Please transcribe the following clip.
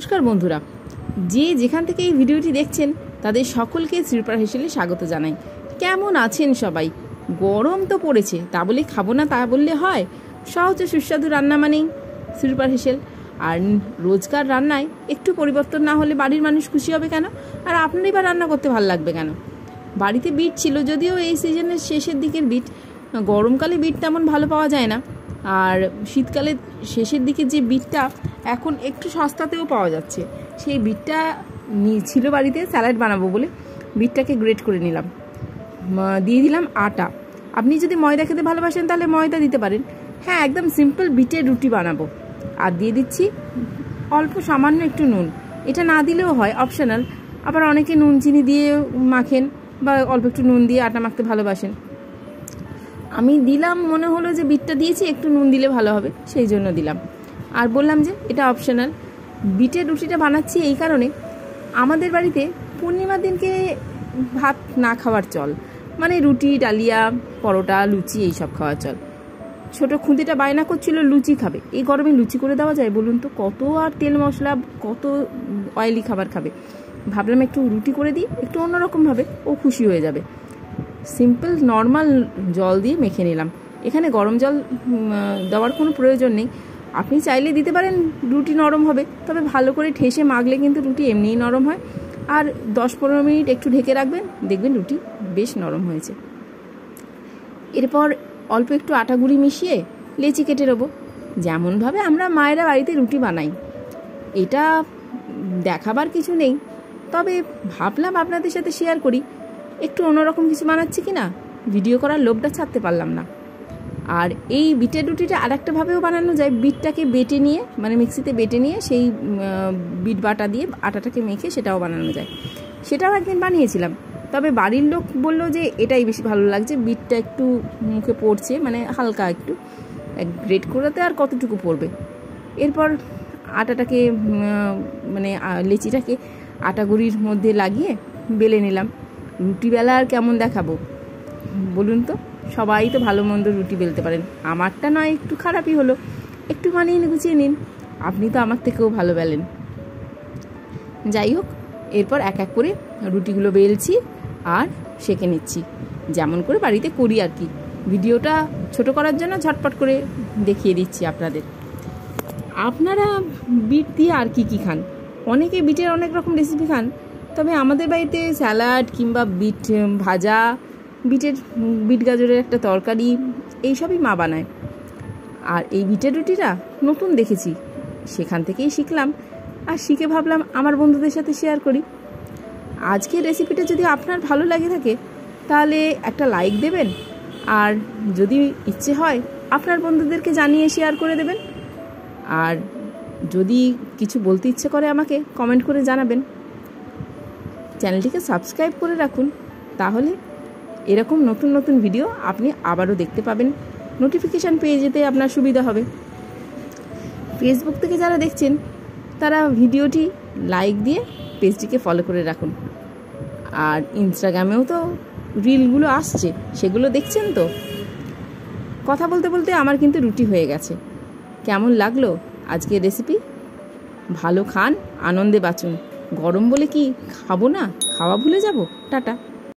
নমস্কার বন্ধুরা, যে যেখান থেকে এই ভিডিওটি দেখছেন তাদের সকলকে শ্রীরূপার হেসেলে স্বাগত জানাই। কেমন আছেন সবাই? গরম তো পড়েছে, তা বলে খাবো না তা বললে হয়? সহজ সুস্বাদু রান্না মানেই শ্রীরূপার হেসেল। আর রোজকার রান্নায় একটু পরিবর্তন না হলে বাড়ির মানুষ খুশি হবে কেন? আর আপনারই বা রান্না করতে ভালো লাগবে কেন? বাড়িতে বিট ছিল, যদিও এই সিজনের শেষের দিকের বিট। গরমকালে বিট তেমন ভালো পাওয়া যায় না, আর শীতকালে শেষের দিকে যে বিটটা এখন একটু সস্তাতেও পাওয়া যাচ্ছে, সেই বিটটা ছিল বাড়িতে। স্যালাড বানাবো বলে বিটটাকে গ্রেট করে নিলাম, দিয়ে দিলাম আটা। আপনি যদি ময়দা খেতে ভালোবাসেন তাহলে ময়দা দিতে পারেন। হ্যাঁ, একদম সিম্পল বিটের রুটি বানাবো। আর দিয়ে দিচ্ছি অল্প সামান্য একটু নুন। এটা না দিলেও হয়, অপশনাল। আবার অনেকে নুন চিনি দিয়ে মাখেন বা অল্প একটু নুন দিয়ে আটা মাখতে ভালোবাসেন। আমি দিলাম, মনে হলো যে বিটটা দিয়েছি, একটু নুন দিলে ভালো হবে, সেই জন্য দিলাম। আর বললাম যে এটা অপশনাল। বিটের রুটিটা বানাচ্ছি এই কারণে, আমাদের বাড়িতে পূর্ণিমার দিনকে ভাত না খাওয়ার চল, মানে রুটি, ডালিয়া, পরোটা, লুচি এইসব খাওয়ার চল। ছোটো খুঁতিটা বায়না করছিল লুচি খাবে। এই গরমে লুচি করে দেওয়া যায় বলুন তো? কত আর তেল মশলা, কত অয়েলি খাবার খাবে। ভাবলাম একটু রুটি করে দিই, একটু অন্যরকমভাবে, ও খুশি হয়ে যাবে। সিম্পল নর্মাল জল দিয়ে মেখে নিলাম। এখানে গরম জল দেওয়ার কোনো প্রয়োজন নেই, আপনি চাইলে দিতে পারেন, রুটি নরম হবে। তবে ভালো করে ঠেসে মাখলে কিন্তু রুটি এমনিই নরম হয়। আর 10-15 মিনিট একটু ঢেকে রাখবেন, দেখবেন রুটি বেশ নরম হয়েছে। এরপর অল্প একটু আটা গুঁড়ি মিশিয়ে লেচি কেটে নেবো, যেমনভাবে আমরা মায়েরা বাড়িতে রুটি বানাই। এটা দেখাবার কিছু নেই, তবে ভাবলাম আপনাদের সাথে শেয়ার করি। একটু অন্যরকম কিছু বানাচ্ছি কি না, ভিডিও করার লোভটা ছাড়তে পারলাম না। আর এই বিটের রুটিটা আরেকটাভাবেও বানানো যায়। বিটটাকে বেটে নিয়ে, মানে মিক্সিতে বেটে নিয়ে, সেই বিট বাটা দিয়ে আটাটাকে মেখে সেটাও বানানো যায়। সেটাও একদিন বানিয়েছিলাম, তবে বাড়ির লোক বললো যে এটাই বেশি ভালো লাগছে। বিটটা একটু মুখে পড়ছে, মানে হালকা একটু গ্রেট করাতে আর কতটুকু পড়বে। এরপর আটাটাকে, মানে লেচিটাকে আটা গুঁড়ির মধ্যে লাগিয়ে বেলে নিলাম। রুটি বেলা আর কেমন দেখাবো বলুন তো? সবাই তো ভালো মন্দ রুটি বেলতে পারেন, আমারটা নয় একটু খারাপই হলো, একটু মানিয়ে গুছিয়ে নিন। আপনি তো আমার থেকেও ভালো বেলেন। যাই হোক, এরপর এক এক করে রুটিগুলো বেলছি আর সেঁকে নিচ্ছি, যেমন করে বাড়িতে করি আর কি। ভিডিওটা ছোট করার জন্য ঝটপট করে দেখিয়ে দিচ্ছি আপনাদের। আপনারা বিট দিয়ে আর কি কি খান? অনেকে বিটের অনেক রকম রেসিপি খান, তবে আমাদের বাড়িতে স্যালাড কিংবা বিট ভাজা, বিট গাজরের একটা তরকারি, এইসবই মা বানায়। আর এই বিটের রুটিটা নতুন দেখেছি, সেখান থেকেই শিখলাম। আর শিখে ভাবলাম আমার বন্ধুদের সাথে শেয়ার করি। আজকের রেসিপিটা যদি আপনার ভালো লাগে থাকে তাহলে একটা লাইক দেবেন, আর যদি ইচ্ছে হয় আপনার বন্ধুদেরকে জানিয়ে শেয়ার করে দেবেন। আর যদি কিছু বলতে ইচ্ছে করে আমাকে কমেন্ট করে জানাবেন। চ্যানেলটিকে সাবস্ক্রাইব করে রাখুন, তাহলে এরকম নতুন নতুন ভিডিও আপনি আবারও দেখতে পাবেন। নোটিফিকেশান পেয়ে যেতে আপনার সুবিধা হবে। ফেসবুক থেকে যারা দেখছেন তারা ভিডিওটি লাইক দিয়ে পেজটিকে ফলো করে রাখুন। আর ইনস্টাগ্রামেও তো রিলগুলো আসছে, সেগুলো দেখছেন তো? কথা বলতে বলতে আমার কিন্তু রুটি হয়ে গেছে। কেমন লাগলো আজকের রেসিপি? ভালো খান, আনন্দে বাঁচুন। গরম বলে কি খাবো না, খাওয়া ভুলে যাব। টাটা।